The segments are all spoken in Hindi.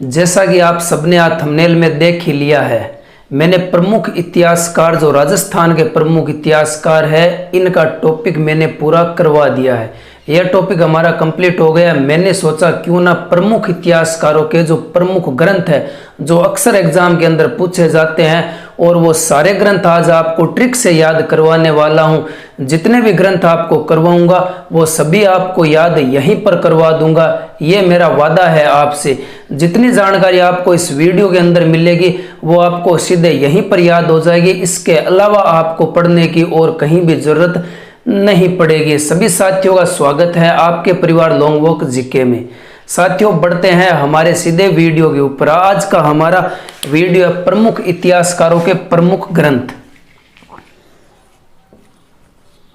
जैसा कि आप सबने आज थंबनेल में देख ही लिया है, मैंने प्रमुख इतिहासकार जो राजस्थान के प्रमुख इतिहासकार है इनका टॉपिक मैंने पूरा करवा दिया है। यह टॉपिक हमारा कंप्लीट हो गया। मैंने सोचा क्यों ना प्रमुख इतिहासकारों के जो प्रमुख ग्रंथ है जो अक्सर एग्जाम के अंदर पूछे जाते हैं, और वो सारे ग्रंथ आज आपको ट्रिक से याद करवाने वाला हूं। जितने भी ग्रंथ आपको करवाऊंगा वो सभी आपको याद यहीं पर करवा दूंगा, ये मेरा वादा है आपसे। जितनी जानकारी आपको इस वीडियो के अंदर मिलेगी वो आपको सीधे यहीं पर याद हो जाएगी। इसके अलावा आपको पढ़ने की और कहीं भी जरूरत नहीं पड़ेगी। सभी साथियों का स्वागत है आपके परिवार लॉन्ग वॉक जीके में। साथियों, बढ़ते हैं हमारे सीधे वीडियो के ऊपर। आज का हमारा वीडियो है प्रमुख इतिहासकारों के प्रमुख ग्रंथ।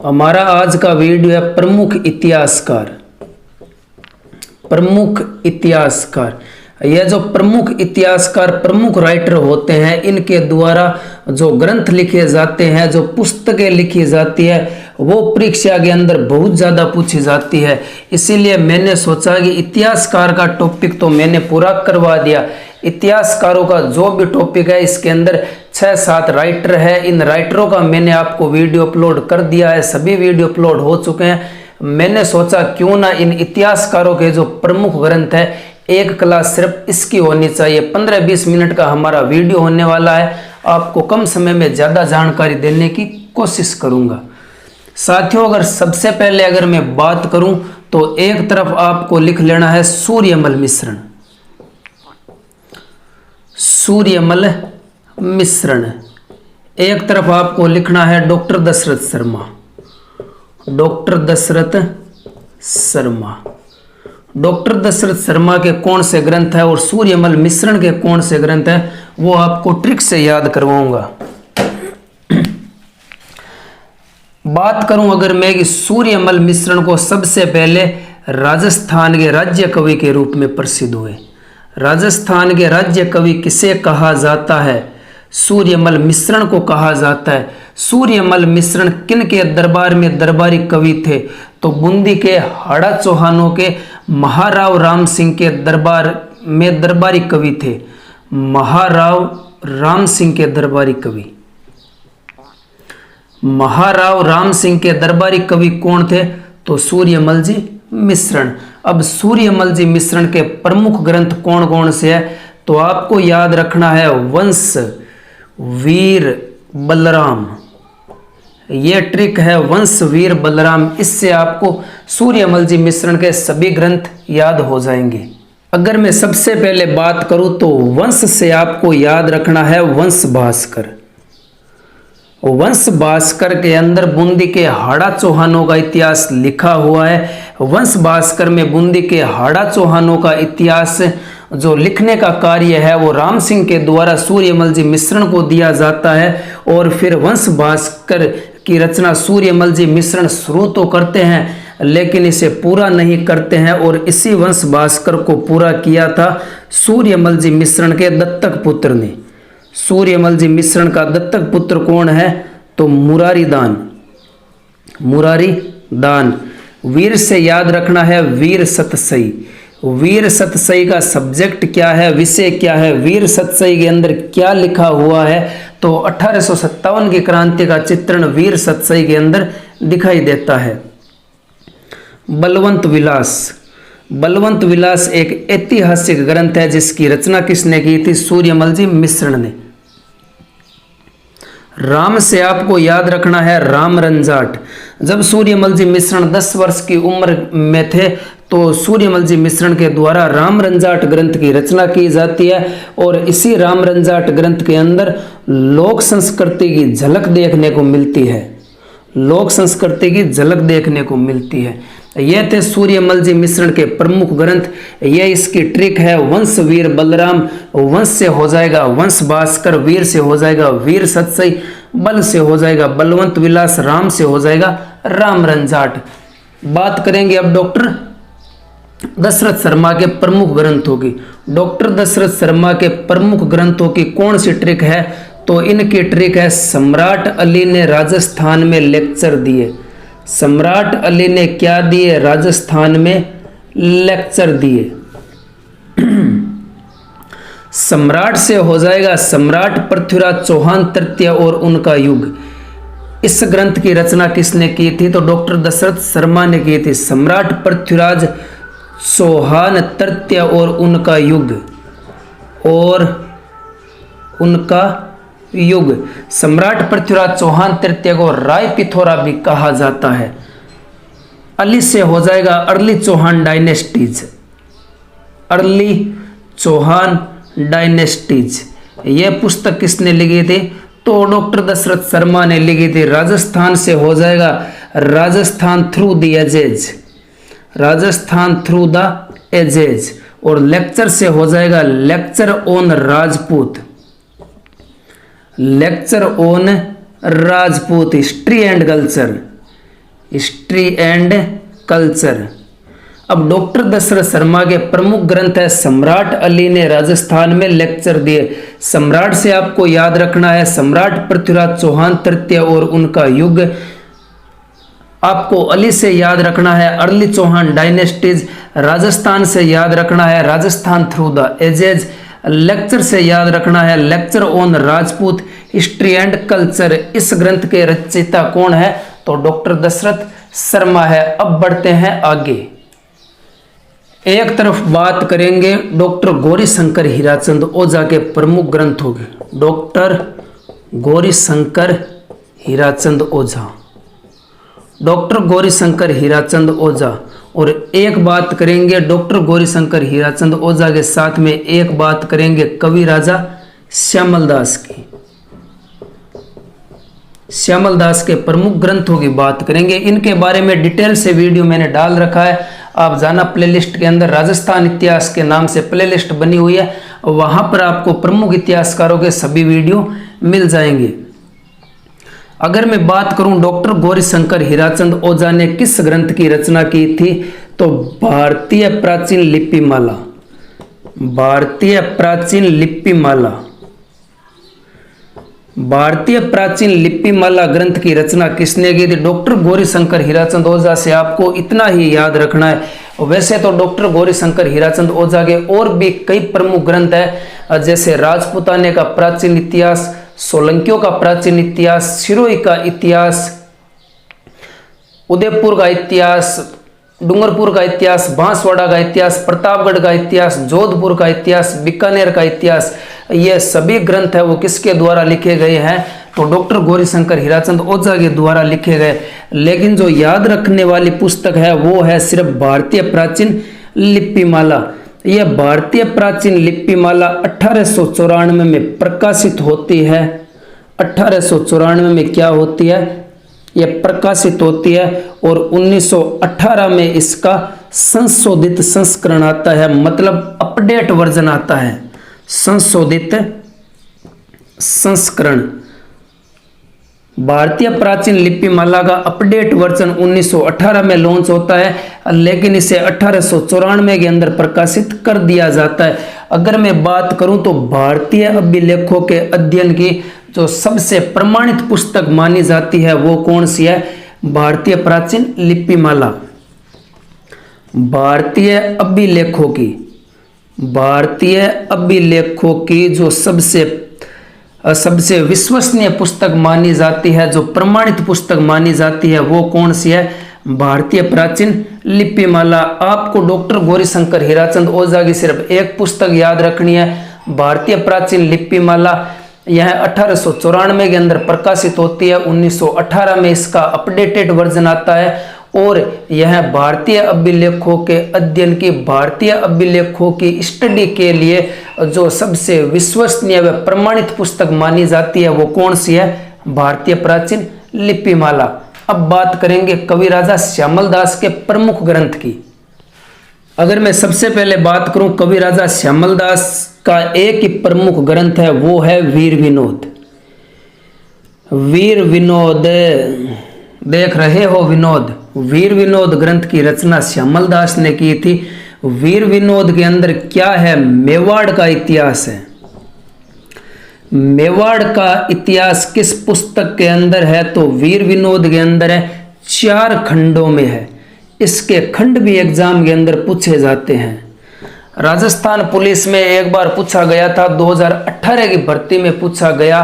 हमारा आज का वीडियो है प्रमुख इतिहासकार। प्रमुख इतिहासकार, यह जो प्रमुख इतिहासकार प्रमुख राइटर होते हैं, इनके द्वारा जो ग्रंथ लिखे जाते हैं, जो पुस्तकें लिखी जाती है, वो परीक्षा के अंदर बहुत ज़्यादा पूछी जाती है। इसीलिए मैंने सोचा कि इतिहासकार का टॉपिक तो मैंने पूरा करवा दिया। इतिहासकारों का जो भी टॉपिक है इसके अंदर 6-7 राइटर है। इन राइटरों का मैंने आपको वीडियो अपलोड कर दिया है, सभी वीडियो अपलोड हो चुके हैं। मैंने सोचा क्यों ना इन इतिहासकारों के जो प्रमुख ग्रंथ है एक क्लास सिर्फ इसकी होनी चाहिए। 15-20 मिनट का हमारा वीडियो होने वाला है। आपको कम समय में ज़्यादा जानकारी देने की कोशिश करूँगा। साथियों, अगर सबसे पहले अगर मैं बात करूं तो एक तरफ आपको लिख लेना है सूर्यमल मिश्रण। सूर्यमल मिश्रण। एक तरफ आपको लिखना है doctor Dasharath Sharma. Doctor Dasharath Sharma. Doctor Dasharath Sharma के कौन से ग्रंथ है और सूर्यमल मिश्रण के कौन से ग्रंथ है वो आपको ट्रिक से याद करवाऊंगा। बात करूं अगर मैं कि सूर्यमल मिश्रण को सबसे पहले राजस्थान के राज्य कवि के रूप में प्रसिद्ध हुए। राजस्थान के राज्य कवि किसे कहा जाता है? सूर्यमल मिश्रण को कहा जाता है। सूर्यमल मिश्रण किन के दरबार में दरबारी कवि थे? तो बूंदी के हाड़ा चौहानों के महाराव राम सिंह के दरबार में दरबारी कवि थे। महाराव राम सिंह के दरबारी कवि। महाराव राम सिंह के दरबारी कवि कौन थे? तो सूर्यमल जी मिश्रण। अब सूर्यमल जी मिश्रण के प्रमुख ग्रंथ कौन कौन से है? तो आपको याद रखना है वंश वीर बलराम। ये ट्रिक है वंश वीर बलराम। इससे आपको सूर्यमल जी मिश्रण के सभी ग्रंथ याद हो जाएंगे। अगर मैं सबसे पहले बात करूं तो वंश से आपको याद रखना है वंश भास्कर। वंश भास्कर के अंदर बूंदी के हाड़ा चौहानों का इतिहास लिखा हुआ है। वंश भास्कर में बूंदी के हाड़ा चौहानों का इतिहास जो लिखने का कार्य है वो राम सिंह के द्वारा सूर्यमल जी मिश्रण को दिया जाता है। और फिर वंश भास्कर की रचना सूर्यमल जी मिश्रण शुरू तो करते हैं लेकिन इसे पूरा नहीं करते हैं, और इसी वंश भास्कर को पूरा किया था सूर्यमल जी मिश्रण के दत्तक पुत्र ने। सूर्यमल जी मिश्रण का दत्तक पुत्र कौन है? तो मुरारी दान। मुरारी दान। वीर से याद रखना है वीर सतसई। वीर सतसई का सब्जेक्ट क्या है, विषय क्या है, वीर सतसई के अंदर क्या लिखा हुआ है? तो 1857 की क्रांति का चित्रण वीर सतसई के अंदर दिखाई देता है। बलवंत विलास। बलवंत विलास एक ऐतिहासिक ग्रंथ है जिसकी रचना किसने की थी? सूर्यमल जी मिश्रण ने। राम से आपको याद रखना है राम रंजाट। जब सूर्यमल जी मिश्रण 10 वर्ष की उम्र में थे तो सूर्यमल जी मिश्रण के द्वारा राम रंजाट ग्रंथ की रचना की जाती है, और इसी राम रंजाट ग्रंथ के अंदर लोक संस्कृति की झलक देखने को मिलती है। लोक संस्कृति की झलक देखने को मिलती है। ये थे सूर्यमल जी मिश्रण के प्रमुख ग्रंथ। ये इसकी ट्रिक है वंश वीर बलराम। वंश से हो जाएगा वंश भास्कर, वीर से हो जाएगा वीर सतसई, बल से हो जाएगा बलवंत विलास, राम से हो जाएगा राम रंजाट। बात करेंगे अब डॉक्टर दशरथ शर्मा के प्रमुख ग्रंथों की। डॉक्टर दशरथ शर्मा के प्रमुख ग्रंथों की कौन सी ट्रिक है? तो इनकी ट्रिक है सम्राट अली ने राजस्थान में लेक्चर दिए। सम्राट अली ने क्या दिए? राजस्थान में लेक्चर दिए। सम्राट से हो जाएगा सम्राट पृथ्वीराज चौहान तृतीय और उनका युग। इस ग्रंथ की रचना किसने की थी? तो डॉक्टर दशरथ शर्मा ने की थी। सम्राट पृथ्वीराज चौहान तृतीय और उनका युग सम्राट पृथ्वीराज चौहान तृतीय को राय पिथौरा भी कहा जाता है। अली से हो जाएगा early Chauhan dynasties. Early Chauhan dynasties यह पुस्तक किसने लिखी थी? तो डॉक्टर दशरथ शर्मा ने लिखी थी। राजस्थान से हो जाएगा Rajasthan through the edges. Rajasthan through the edges. और लेक्चर से हो जाएगा lecture on Rajput. Lecture on Rajput history and culture. History and culture. अब डॉक्टर दशरथ शर्मा के प्रमुख ग्रंथ है सम्राट अली ने राजस्थान में लेक्चर दिए। सम्राट से आपको याद रखना है सम्राट पृथ्वीराज चौहान तृतीय और उनका युग। आपको अली से याद रखना है अर्ली चौहान डायनेस्टीज। राजस्थान से याद रखना है Rajasthan through the edges. Lecture से याद रखना है lecture on Rajput. History and culture. इस ग्रंथ के रचयिता कौन है? तो डॉक्टर दशरथ शर्मा है। अब बढ़ते हैं आगे। एक तरफ बात करेंगे डॉक्टर गौरीशंकर हीराचंद ओझा के प्रमुख ग्रंथों की। डॉक्टर गौरीशंकर हीराचंद ओझा। डॉक्टर गौरीशंकर हीराचंद ओझा। और एक बात करेंगे डॉक्टर गौरीशंकर हीराचंद ओझा के साथ में एक बात करेंगे कवि राजा श्यामल दास की। श्यामल दास के प्रमुख ग्रंथों की बात करेंगे। इनके बारे में डिटेल से वीडियो मैंने डाल रखा है। आप जाना प्लेलिस्ट के अंदर राजस्थान इतिहास के नाम से प्लेलिस्ट बनी हुई है। वहां पर आपको प्रमुख इतिहासकारों के सभी वीडियो मिल जाएंगे। अगर मैं बात करूं डॉक्टर गौरीशंकर हीराचंद ओझा ने किस ग्रंथ की रचना की थी? तो भारतीय प्राचीन लिपिमाला। भारतीय प्राचीन लिपिमाला। भारतीय प्राचीन लिपिमाला ग्रंथ की रचना किसने की थी? डॉक्टर गौरीशंकर हीराचंद ओझा से आपको इतना ही याद रखना है। वैसे तो डॉक्टर गौरीशंकर हीराचंद ओझा के और भी कई प्रमुख ग्रंथ है, जैसे राजपूताने का प्राचीन इतिहास, सोलंकियों का प्राचीन इतिहास, सिरोही का इतिहास, उदयपुर का इतिहास, डूंगरपुर का इतिहास, बांसवाड़ा का इतिहास, प्रतापगढ़ का इतिहास, जोधपुर का इतिहास, बीकानेर का इतिहास। ये सभी ग्रंथ है वो किसके द्वारा लिखे गए हैं? तो डॉक्टर गौरीशंकर हीराचंद ओझा के द्वारा लिखे गए। लेकिन जो याद रखने वाली पुस्तक है वो है सिर्फ भारतीय प्राचीन लिपिमाला। यह भारतीय प्राचीन लिपिमाला 1894 में प्रकाशित होती है। 1894 में क्या होती है? यह प्रकाशित होती है और 1918 में इसका संशोधित संस्करण आता है, मतलब अपडेट वर्जन आता है। संशोधित संस्करण। भारतीय प्राचीन लिपिमाला का अपडेट वर्जन 1918 में लॉन्च होता है, लेकिन इसे 1894 के अंदर प्रकाशित कर दिया जाता है। अगर मैं बात करूं तो भारतीय अभिलेखों के अध्ययन की जो सबसे प्रमाणित पुस्तक मानी जाती है वो कौन सी है? भारतीय प्राचीन लिपिमाला। भारतीय अभिलेखों की जो सबसे विश्वसनीय पुस्तक मानी जाती है, जो प्रमाणित पुस्तक मानी जाती है वो कौन सी है? भारतीय प्राचीन लिपिमाला। आपको डॉक्टर गौरीशंकर हीराचंद ओझा की सिर्फ एक पुस्तक याद रखनी है, भारतीय प्राचीन लिपिमाला। यह 1894 के अंदर प्रकाशित होती है, 1918 में इसका अपडेटेड वर्जन आता है। और यह भारतीय अभिलेखों के अध्ययन की, भारतीय अभिलेखों की स्टडी के लिए जो सबसे विश्वसनीय व प्रमाणित पुस्तक मानी जाती है वो कौन सी है? भारतीय प्राचीन लिपिमाला। अब बात करेंगे कवि राजा श्यामल दास के प्रमुख ग्रंथ की। अगर मैं सबसे पहले बात करूं कवि राजा श्यामल दास का एक ही प्रमुख ग्रंथ है वो है वीर विनोद। वीर विनोद, देख रहे हो विनोद। वीर विनोद ग्रंथ की रचना श्यामल दास ने की थी। वीर विनोद के अंदर क्या है? मेवाड़ का इतिहास है। मेवाड़ का इतिहास किस पुस्तक के अंदर है? तो वीर विनोद के अंदर है, 4 खंडों में है। इसके खंड भी एग्जाम के अंदर पूछे जाते हैं। राजस्थान पुलिस में एक बार पूछा गया था, 2018 की भर्ती में पूछा गया।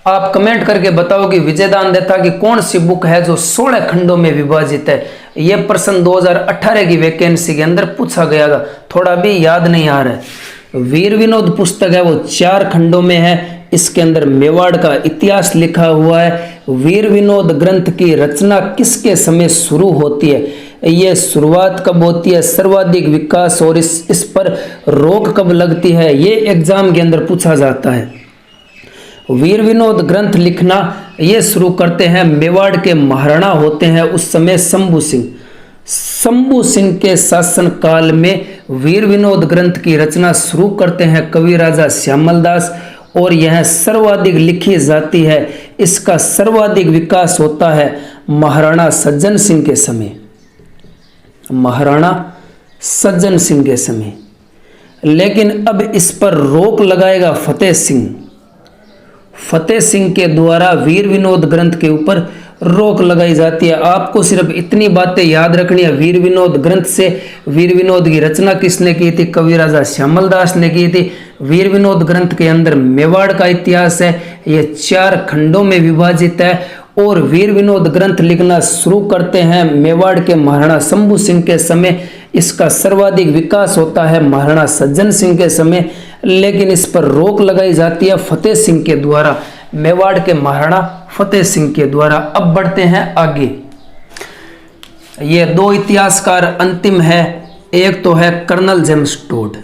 आप कमेंट करके बताओ कि विजयदान देता कि कौन सी बुक है जो 16 खंडों में विभाजित है। यह प्रश्न 2018 की वैकेंसी के अंदर पूछा गया था, थोड़ा भी याद नहीं आ रहा है। वीर विनोद पुस्तक है वो 4 खंडों में है। इसके अंदर मेवाड़ का इतिहास लिखा हुआ है। वीर विनोद ग्रंथ की रचना किसके समय शुरू होती है, ये शुरुआत कब होती है, सर्वाधिक विकास और इस पर रोक कब लगती है, ये एग्जाम के अंदर पूछा जाता है। वीर विनोद ग्रंथ लिखना ये शुरू करते हैं मेवाड़ के महाराणा होते हैं उस समय शंभू सिंह। शंभू सिंह के शासन काल में वीर विनोद ग्रंथ की रचना शुरू करते हैं कवि राजा श्यामल दास, और यह सर्वाधिक लिखी जाती है। इसका सर्वाधिक विकास होता है महाराणा सज्जन सिंह के समय, महाराणा सज्जन सिंह के समय। लेकिन अब इस पर रोक लगाएगा फतेह सिंह। फतेह सिंह के द्वारा वीर विनोद ग्रंथ के ऊपर रोक लगाई जाती है। आपको सिर्फ इतनी बातें याद रखनी है वीर विनोद ग्रंथ से। वीर विनोद की रचना किसने की थी, कवि राजा श्यामल दास ने की थी। वीर विनोद ग्रंथ के अंदर मेवाड़ का इतिहास है, ये 4 खंडों में विभाजित है। और वीर विनोद ग्रंथ लिखना शुरू करते हैं मेवाड़ के महाराणा शंभू सिंह के समय। इसका सर्वाधिक विकास होता है महाराणा सज्जन सिंह के समय, लेकिन इस पर रोक लगाई जाती है फतेह सिंह के द्वारा, मेवाड़ के महाराणा फतेह सिंह के द्वारा। अब बढ़ते हैं आगे। ये 2 इतिहासकार अंतिम है, एक तो है कर्नल जेम्स टोड।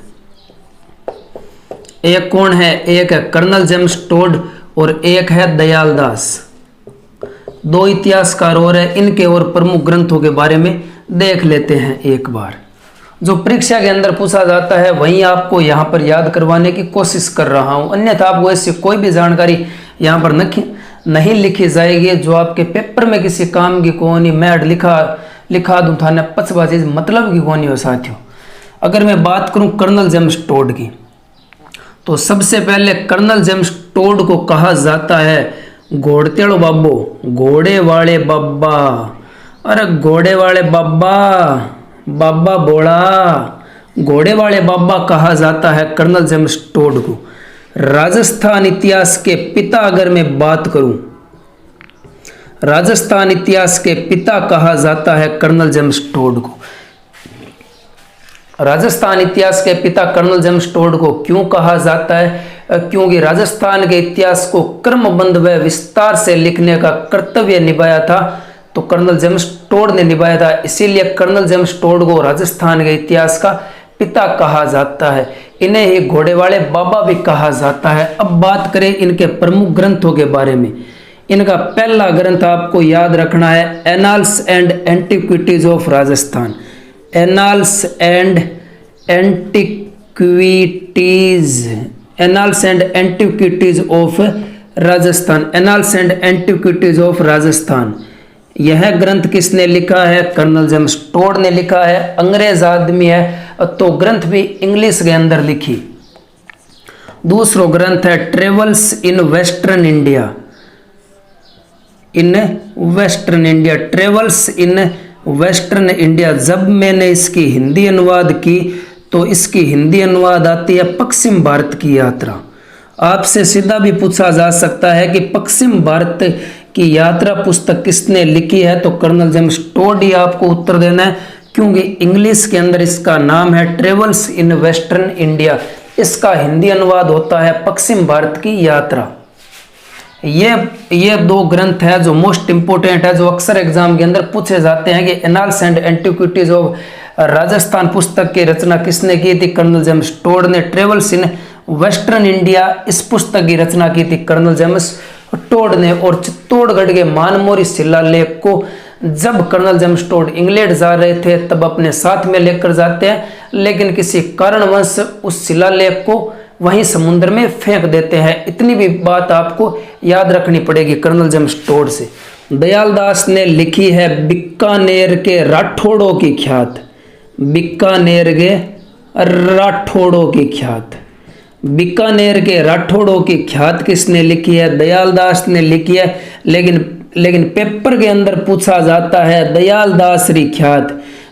एक कौन है, एक है कर्नल जेम्स टोड और एक है दयाल दास। 2 इतिहासकार और है, इनके और प्रमुख ग्रंथों के बारे में देख लेते हैं एक बार। जो परीक्षा के अंदर पूछा जाता है वहीं आपको यहाँ पर याद करवाने की कोशिश कर रहा हूँ, अन्यथा आपको ऐसी कोई भी जानकारी यहाँ पर नहीं लिखी जाएगी जो आपके पेपर में किसी काम की कोनी मैं लिखा दूँ थाने पचवा चीज मतलब की कोनी हो साथियों। अगर मैं बात करूँ कर्नल जेम्स टोड की, तो सबसे पहले कर्नल जेम्स टोड को कहा जाता है घोड़तेड़ो बाबो, घोड़े वाले बाबा। अरे घोड़े वाले बाबा, बाबा बोला, घोड़े वाले बाबा कहा जाता है कर्नल जेम्स टोड को। राजस्थान इतिहास के पिता अगर मैं बात करूं, राजस्थान इतिहास के पिता कहा जाता है कर्नल जेम्स टोड को। राजस्थान इतिहास के पिता कर्नल जेम्स टोड को क्यों कहा जाता है, क्योंकि राजस्थान के इतिहास को क्रमबद्ध व विस्तार से लिखने का कर्तव्य निभाया था तो कर्नल जेम्स टोड ने निभाया था, इसीलिए कर्नल जेम्स टोड को राजस्थान के इतिहास का पिता कहा जाता है। इन्हें ही घोड़े वाले बाबा भी कहा जाता है। अब बात करें इनके प्रमुख ग्रंथों के बारे में। इनका पहला ग्रंथ आपको याद रखना है annals and antiquities of Rajasthan. Annals and antiquities, annals and antiquities of Rajasthan, annals and antiquities of Rajasthan. यह ग्रंथ किसने लिखा है, कर्नल जेम्स टोड ने लिखा है। अंग्रेज आदमी है तो ग्रंथ भी इंग्लिश के अंदर लिखी। दूसरा ग्रंथ है travels in western India, in western India, travels in western India. जब मैंने इसकी हिंदी अनुवाद की तो इसकी हिंदी अनुवाद आती है पश्चिम भारत की यात्रा। आपसे सीधा भी पूछा जा सकता है कि पश्चिम भारत की यात्रा पुस्तक किसने लिखी है, तो कर्नल जेम्स टोड ही आपको उत्तर देना है, क्योंकि इंग्लिश के अंदर इसका नाम है ट्रेवल्स इन वेस्टर्न इंडिया। इसका हिंदी अनुवाद होता है पश्चिम भारत की यात्रा। ये 2 ग्रंथ है जो मोस्ट इंपोर्टेंट है, जो अक्सर एग्जाम के अंदर पूछे जाते हैं कि annals and antiquities of Rajasthan पुस्तक की रचना किसने की थी, कर्नल जेम्स टोड ने। ट्रेवल्स इन वेस्टर्न इंडिया इस पुस्तक की रचना की थी कर्नल जेम्स टोड ने। और चित्तौड़गढ़ के मानमोरी शिलालेख को जब कर्नल जेम्स टोड इंग्लैंड जा रहे थे तब अपने साथ में लेकर जाते हैं, लेकिन किसी कारणवश उस शिलालेख को वहीं समुद्र में फेंक देते हैं। इतनी भी बात आपको याद रखनी पड़ेगी कर्नल जेम्स टोड से। दयाल दास ने लिखी है बीकानेर के राठौड़ों की ख्यात, बीकानेर के राठौड़ों की ख्यात। बीकानेर के राठौड़ों की ख्यात किसने लिखी है, दयाल दास ने लिखी है। लेकिन पेपर के अंदर पूछा जाता है दयाल दास री ख्यात।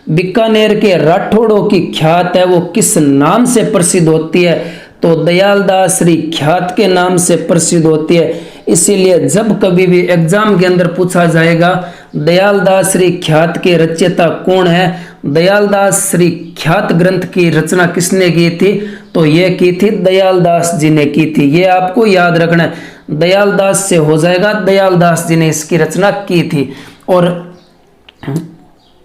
बीकानेर के राठौड़ों की ख्यात है वो किस नाम से प्रसिद्ध होती है? तो दयालदास श्री ख्यात के नाम से प्रसिद्ध होती है। इसीलिए जब कभी भी एग्जाम के अंदर पूछा जाएगा दयालदास श्री ख्यात के रचयिता कौन है, दयालदास श्री ख्यात ग्रंथ की रचना किसने की थी? तो ये की थी दयालदास जी ने की थी। ये आपको याद रखना है, दयालदास से हो जाएगा, दयालदास जी ने इसकी रचना की थी।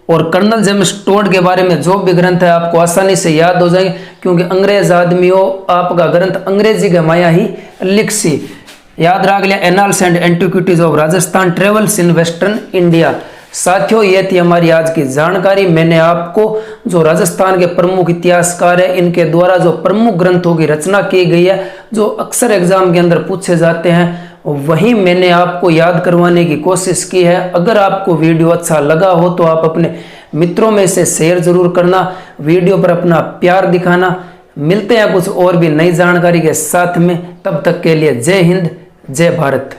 और कर्नल जेम्स टोड के बारे में जो भी ग्रंथ है आपको आसानी से याद हो जाएंगे, क्योंकि अंग्रेज आदमियों आपका ग्रंथ अंग्रेजी के माया ही लिख सी। याद रख लिया, annals and antiquities of Rajasthan travels in western India. साथियों ये थी हमारी आज की जानकारी। मैंने आपको जो राजस्थान के प्रमुख इतिहासकार है इनके द्वारा जो प्रमुख ग्रंथों की रचना की गई है, जो अक्सर एग्जाम के अंदर पूछे जाते हैं, वही मैंने आपको याद करवाने की कोशिश की है। अगर आपको वीडियो अच्छा लगा हो तो आप अपने मित्रों में से शेयर जरूर करना, वीडियो पर अपना प्यार दिखाना। मिलते हैं कुछ और भी नई जानकारी के साथ में, तब तक के लिए जय हिंद, जय भारत।